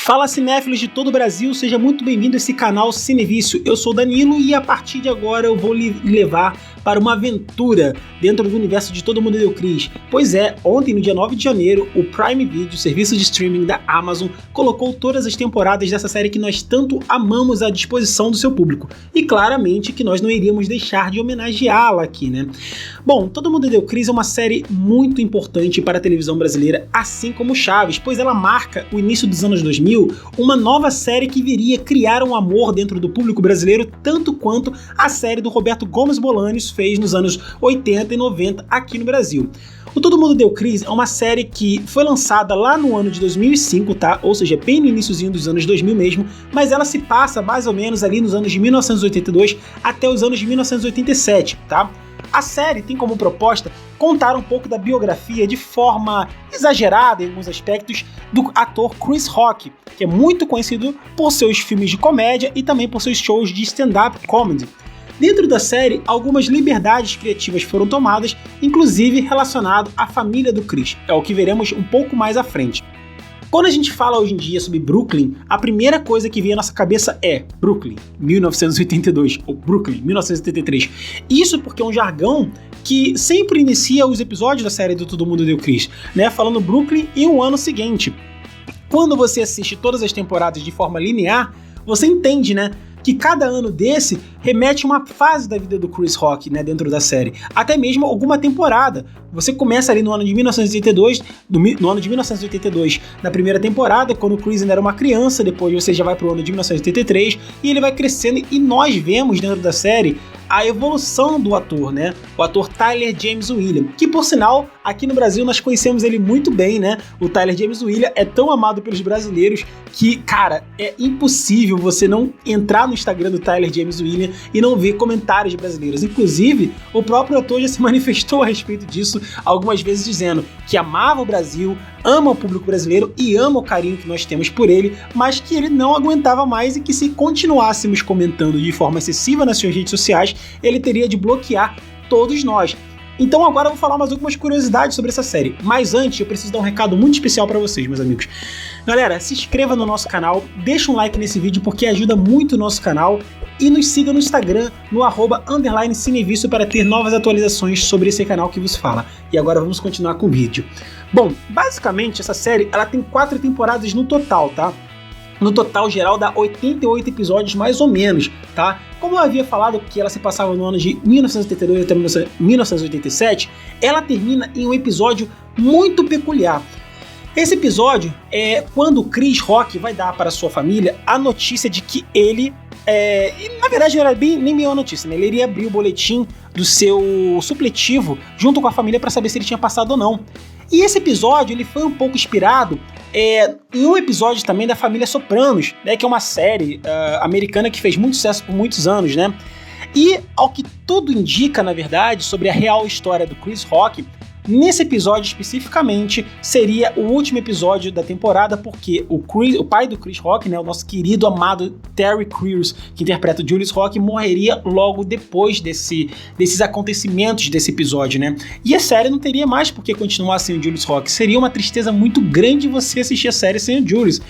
Fala cinéfilos de todo o Brasil, seja muito bem-vindo a esse canal Cinevício. Eu sou o Danilo e a partir de agora eu vou lhe levar para uma aventura dentro do universo de Todo Mundo Odeia o Chris. Pois é, ontem no dia 9 de janeiro, o Prime Video, serviço de streaming da Amazon, colocou todas as temporadas dessa série que nós tanto amamos à disposição do seu público. E claramente que nós não iríamos deixar de homenageá-la aqui, né? Bom, Todo Mundo Odeia o Chris é uma série muito importante para a televisão brasileira, assim como Chaves, pois ela marca o início dos anos 2000, uma nova série que viria criar um amor dentro do público brasileiro, tanto quanto a série do Roberto Gomes Bolaños fez nos anos 80 e 90 aqui no Brasil. O Todo Mundo Odeia o Chris é uma série que foi lançada lá no ano de 2005, tá? Ou seja, bem no iniciozinho dos anos 2000 mesmo, mas ela se passa mais ou menos ali nos anos de 1982 até os anos de 1987, tá? A série tem como proposta contar um pouco da biografia de forma exagerada em alguns aspectos do ator Chris Rock, que é muito conhecido por seus filmes de comédia e também por seus shows de stand-up comedy. Dentro da série, algumas liberdades criativas foram tomadas, inclusive relacionado à família do Chris, é o que veremos um pouco mais à frente. Quando a gente fala hoje em dia sobre Brooklyn, a primeira coisa que vem à nossa cabeça é Brooklyn, 1982, ou Brooklyn, 1983. Isso porque é um jargão que sempre inicia os episódios da série do Todo Mundo Odeia o Chris, né, falando Brooklyn e o ano seguinte. Quando você assiste todas as temporadas de forma linear, você entende, né, que cada ano desse remete a uma fase da vida do Chris Rock, né, dentro da série, até mesmo alguma temporada. Você começa ali no ano de 1982, na primeira temporada, quando o Chris ainda era uma criança, depois você já vai pro ano de 1983, e ele vai crescendo, e nós vemos dentro da série a evolução do ator, né, o ator Tyler James Williams, que por sinal, aqui no Brasil nós conhecemos ele muito bem, né, o Tyler James Williams é tão amado pelos brasileiros que, cara, é impossível você não entrar no Instagram do Tyler James Williams e não ver comentários brasileiros. Inclusive, o próprio ator já se manifestou a respeito disso algumas vezes, dizendo que amava o Brasil, ama o público brasileiro e ama o carinho que nós temos por ele, mas que ele não aguentava mais e que se continuássemos comentando de forma excessiva nas suas redes sociais, ele teria de bloquear todos nós. Então agora eu vou falar mais algumas curiosidades sobre essa série, mas antes eu preciso dar um recado muito especial para vocês, meus amigos. Galera, se inscreva no nosso canal, deixa um like nesse vídeo porque ajuda muito o nosso canal e nos siga no Instagram, no @_cinevício para ter novas atualizações sobre esse canal que vos fala. E agora vamos continuar com o vídeo. Bom, basicamente essa série ela tem 4 temporadas no total, tá? No total geral dá 88 episódios mais ou menos, tá? Como eu havia falado que ela se passava no ano de 1982 até 1987, ela termina em um episódio muito peculiar. Esse episódio é quando o Chris Rock vai dar para sua família a notícia de que ele... e na verdade não era nem bem uma notícia, né? Ele iria abrir o boletim do seu supletivo junto com a família para saber se ele tinha passado ou não. E esse episódio ele foi um pouco inspirado em um episódio também da família Sopranos, né, que é uma série americana que fez muito sucesso por muitos anos, né? E ao que tudo indica, na verdade, sobre a real história do Chris Rock, nesse episódio especificamente seria o último episódio da temporada, porque o pai do Chris Rock, né, o nosso querido amado Terry Crews, que interpreta o Julius Rock, morreria logo depois desses acontecimentos desse episódio, né? E a série não teria mais por que continuar sem o Julius Rock. Seria uma tristeza muito grande você assistir a série sem o Julius.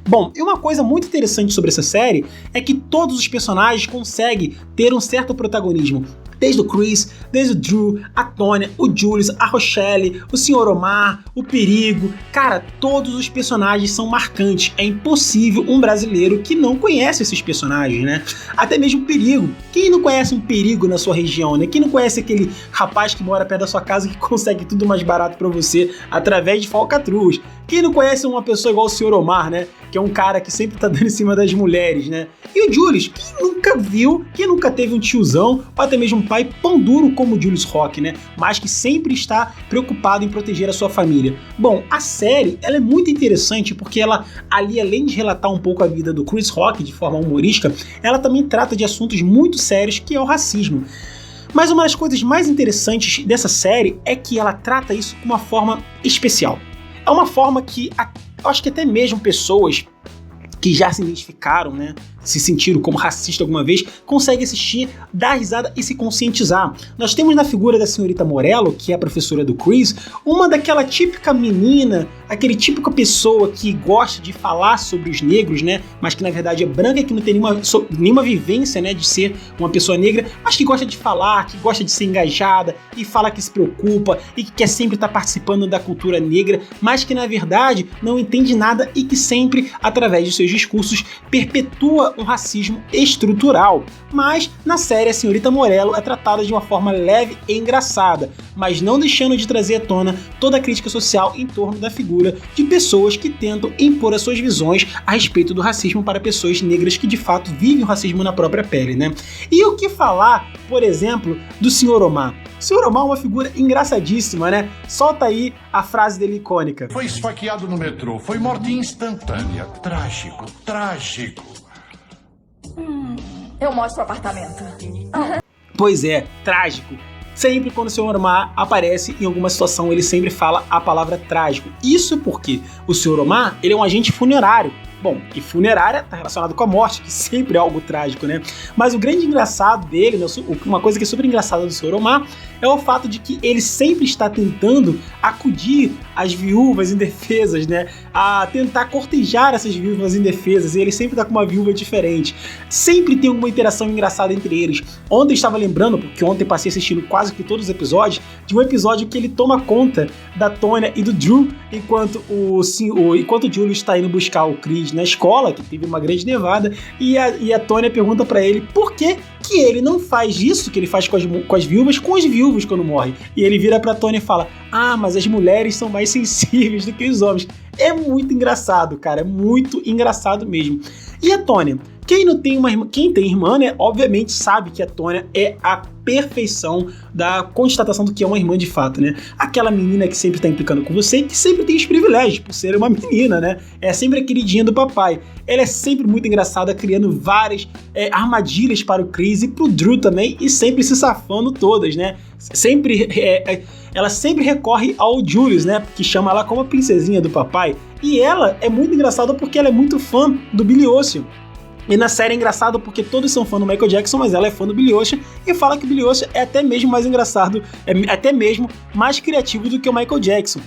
Bom, e uma coisa muito interessante sobre essa série é que todos os personagens conseguem ter um certo protagonismo. Desde o Chris, desde o Drew, a Tônia, o Julius, a Rochelle, o Sr. Omar, o Perigo. Cara, todos os personagens são marcantes. É impossível um brasileiro que não conhece esses personagens, né? Até mesmo o Perigo. Quem não conhece um Perigo na sua região, né? Quem não conhece aquele rapaz que mora perto da sua casa que consegue tudo mais barato pra você através de falcatruas? Quem não conhece uma pessoa igual o Sr. Omar, né? Que é um cara que sempre tá dando em cima das mulheres, né? E o Julius, quem nunca viu, quem nunca teve um tiozão, ou até mesmo um pai pão duro como o Julius Rock, né? Mas que sempre está preocupado em proteger a sua família. Bom, a série, ela é muito interessante porque ela, ali, além de relatar um pouco a vida do Chris Rock de forma humorística, ela também trata de assuntos muito sérios, que é o racismo. Mas uma das coisas mais interessantes dessa série é que ela trata isso com uma forma especial. É uma forma que eu acho que até mesmo pessoas que já se identificaram, né, se sentiram como racista alguma vez, consegue assistir, dar risada e se conscientizar. Nós temos na figura da senhorita Morello, que é a professora do Chris, uma daquela típica menina, aquele típica pessoa que gosta de falar sobre os negros, né, mas que na verdade é branca e que não tem nenhuma vivência, né, de ser uma pessoa negra, mas que gosta de falar, que gosta de ser engajada e fala que se preocupa e que quer sempre estar participando da cultura negra, mas que na verdade não entende nada e que sempre, através de seus discursos, perpetua um racismo estrutural. Mas na série a senhorita Morello é tratada de uma forma leve e engraçada, mas não deixando de trazer à tona toda a crítica social em torno da figura de pessoas que tentam impor as suas visões a respeito do racismo para pessoas negras que de fato vivem o racismo na própria pele, né? E o que falar, por exemplo, do Sr. Omar? O Sr. Omar é uma figura engraçadíssima, né? Solta aí a frase dele icônica. Foi esfaqueado no metrô, foi morte instantânea. Trágico, trágico. Eu mostro o apartamento. Pois é, trágico. Sempre quando o Sr. Omar aparece em alguma situação, ele sempre fala a palavra trágico. Isso porque o Sr. Omar, ele é um agente funerário. Bom, e funerária está relacionado com a morte, que sempre é algo trágico, né? Mas o grande engraçado dele, né, uma coisa que é super engraçada do Sr. Omar, é o fato de que ele sempre está tentando acudir as viúvas indefesas, né? A tentar cortejar essas viúvas indefesas, e ele sempre está com uma viúva diferente. Sempre tem alguma interação engraçada entre eles. Ontem eu estava lembrando, porque ontem passei assistindo quase que todos os episódios, de um episódio que ele toma conta da Tonya e do Drew, enquanto o Julius está indo buscar o Chris na escola, que teve uma grande nevada, e a Tonya pergunta pra ele por que ele não faz isso que ele faz com as viúvas quando morre. E ele vira pra Tonya e fala: ah, mas as mulheres são mais sensíveis do que os homens. É muito engraçado, cara, é muito engraçado mesmo. E a Tonya? Quem tem irmã, né, obviamente sabe que a Tonya é a perfeição da constatação do que é uma irmã de fato, né? Aquela menina que sempre tá implicando com você e que sempre tem os privilégios por ser uma menina, né? É sempre a queridinha do papai. Ela é sempre muito engraçada, criando várias armadilhas para o Chris e pro Drew também, e sempre se safando todas, né? Ela sempre recorre ao Julius, né? Que chama ela como a princesinha do papai. E ela é muito engraçada porque ela é muito fã do Billy Ocean. E na série é engraçado porque todos são fã do Michael Jackson, mas ela é fã do Billy Ocean e fala que o Billy Ocean é até mesmo mais engraçado, é até mesmo mais criativo do que o Michael Jackson.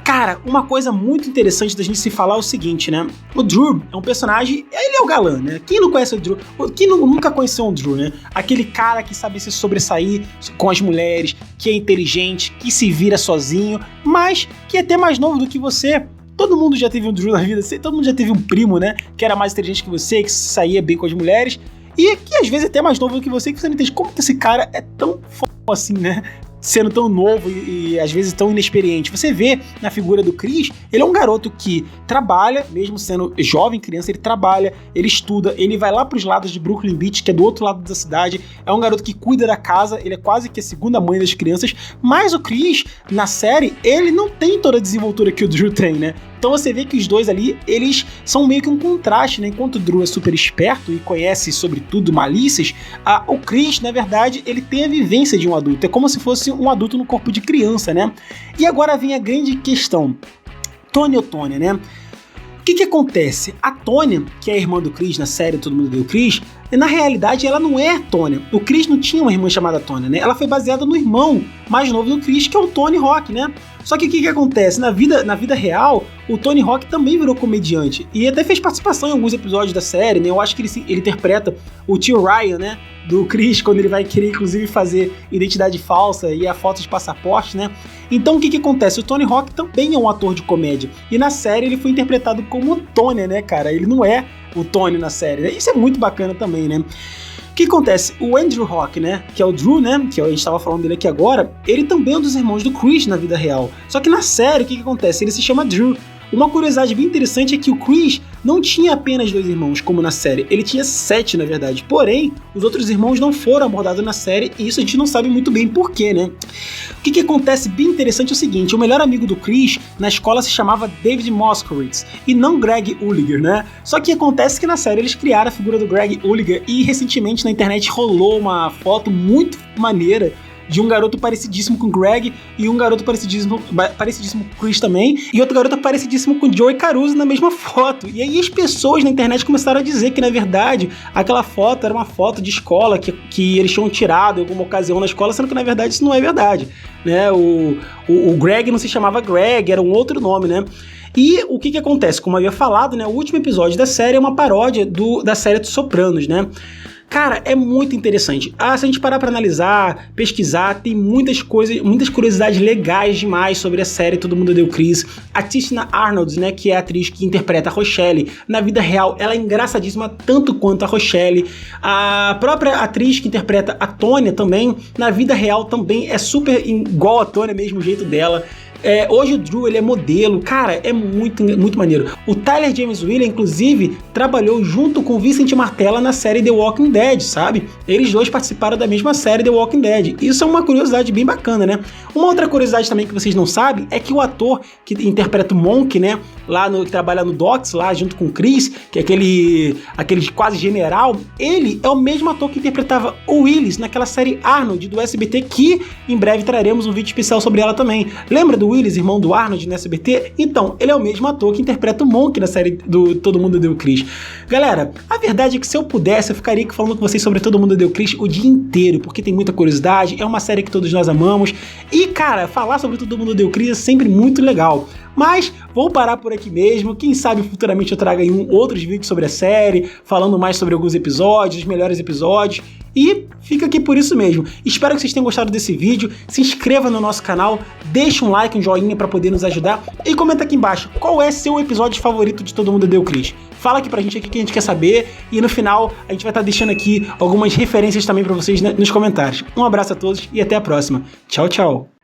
Cara, uma coisa muito interessante da gente se falar é o seguinte, né? O Drew é um personagem, ele é o galã, né? Quem não conhece o Drew? Quem nunca conheceu o Drew, né? Aquele cara que sabe se sobressair com as mulheres, que é inteligente, que se vira sozinho, mas que é até mais novo do que você. Todo mundo já teve um Drew na vida, todo mundo já teve um primo, né? Que era mais inteligente que você, que saía bem com as mulheres, e que às vezes é até mais novo do que você não entende como que esse cara é tão foda assim, né? Sendo tão novo e às vezes tão inexperiente. Você vê na figura do Chris, ele é um garoto que trabalha, mesmo sendo jovem, criança, ele trabalha, ele estuda, ele vai lá pros lados de Brooklyn Beach, que é do outro lado da cidade, é um garoto que cuida da casa, ele é quase que a segunda mãe das crianças, mas o Chris, na série, ele não tem toda a desenvoltura que o Drew tem, né? Então você vê que os dois ali, eles são meio que um contraste, né? Enquanto o Drew é super esperto e conhece, sobretudo, malícias, o Chris, na verdade, ele tem a vivência de um adulto. É como se fosse um adulto no corpo de criança, né? E agora vem a grande questão. Tonya ou Tonya, né? O que acontece? A Tonya, que é a irmã do Chris na série Todo Mundo Odeia o Chris, na realidade ela não é a Tonya. O Chris não tinha uma irmã chamada Tonya, né? Ela foi baseada no irmão mais novo do Chris, que é o Tony Hawk, né? Só que o que acontece? Na vida real, o Tony Hawk também virou comediante e até fez participação em alguns episódios da série, né? Eu acho que ele interpreta o tio Ryan, né? Do Chris, quando ele vai querer, inclusive, fazer identidade falsa e a foto de passaporte, né? Então, o que acontece? O Tony Hawk também é um ator de comédia. E na série ele foi interpretado como o Tony, né, cara? Ele não é o Tony na série, né? Isso é muito bacana também, né? O que acontece? O Andrew Hawk, né, que é o Drew, né, que a gente estava falando dele aqui agora, ele também é um dos irmãos do Chris na vida real. Só que na série, o que acontece? Ele se chama Drew. Uma curiosidade bem interessante é que o Chris não tinha apenas 2 irmãos, como na série. Ele tinha 7, na verdade. Porém, os outros irmãos não foram abordados na série e isso a gente não sabe muito bem porquê, né? O que acontece bem interessante é o seguinte, o melhor amigo do Chris na escola se chamava David Moskowitz e não Greg Ulliger, né? Só que acontece que na série eles criaram a figura do Greg Ulliger e recentemente na internet rolou uma foto muito maneira de um garoto parecidíssimo com o Greg e um garoto parecidíssimo com o Chris também, e outro garoto parecidíssimo com o Joey Caruso na mesma foto. E aí as pessoas na internet começaram a dizer que, na verdade, aquela foto era uma foto de escola que eles tinham tirado em alguma ocasião na escola, sendo que, na verdade, isso não é verdade, né? O Greg não se chamava Greg, era um outro nome, né? E o que acontece? Como eu havia falado, né, o último episódio da série é uma paródia da série dos Sopranos, né? Cara, é muito interessante. Se a gente parar pra analisar, pesquisar, tem muitas coisas, muitas curiosidades legais demais sobre a série Todo Mundo Odeia o Chris. A Tichina Arnold, né, que é a atriz que interpreta a Rochelle, na vida real, ela é engraçadíssima tanto quanto a Rochelle. A própria atriz que interpreta a Tônia também, na vida real também é super igual a Tônia, mesmo jeito dela. Hoje o Drew, ele é modelo, cara, é muito, muito maneiro. O Tyler James Williams, inclusive, trabalhou junto com o Vincent Martella na série The Walking Dead, sabe? Eles dois participaram da mesma série The Walking Dead. Isso é uma curiosidade bem bacana, né? Uma outra curiosidade também que vocês não sabem é que o ator que interpreta o Monk, né, que trabalha no Docks, lá junto com o Chris, que é aquele quase general, ele é o mesmo ator que interpretava o Willis naquela série Arnold do SBT, que em breve traremos um vídeo especial sobre ela também. Lembra do Willis, irmão do Arnold no SBT? Então, ele é o mesmo ator que interpreta o Monk na série do Todo Mundo Odeia o Chris. Galera, a verdade é que se eu pudesse, eu ficaria aqui falando com vocês sobre Todo Mundo Odeia o Chris o dia inteiro, porque tem muita curiosidade, é uma série que todos nós amamos, e cara, falar sobre Todo Mundo Odeia o Chris é sempre muito legal. Mas vou parar por aqui mesmo, quem sabe futuramente eu traga aí outros vídeos sobre a série, falando mais sobre alguns episódios, os melhores episódios, e fica aqui por isso mesmo. Espero que vocês tenham gostado desse vídeo, se inscreva no nosso canal, deixa um like, um joinha para poder nos ajudar, e comenta aqui embaixo qual é seu episódio favorito de Todo Mundo Odeia o Chris. Fala aqui pra gente aqui que a gente quer saber, e no final a gente vai estar deixando aqui algumas referências também para vocês nos comentários. Um abraço a todos e até a próxima. Tchau, tchau!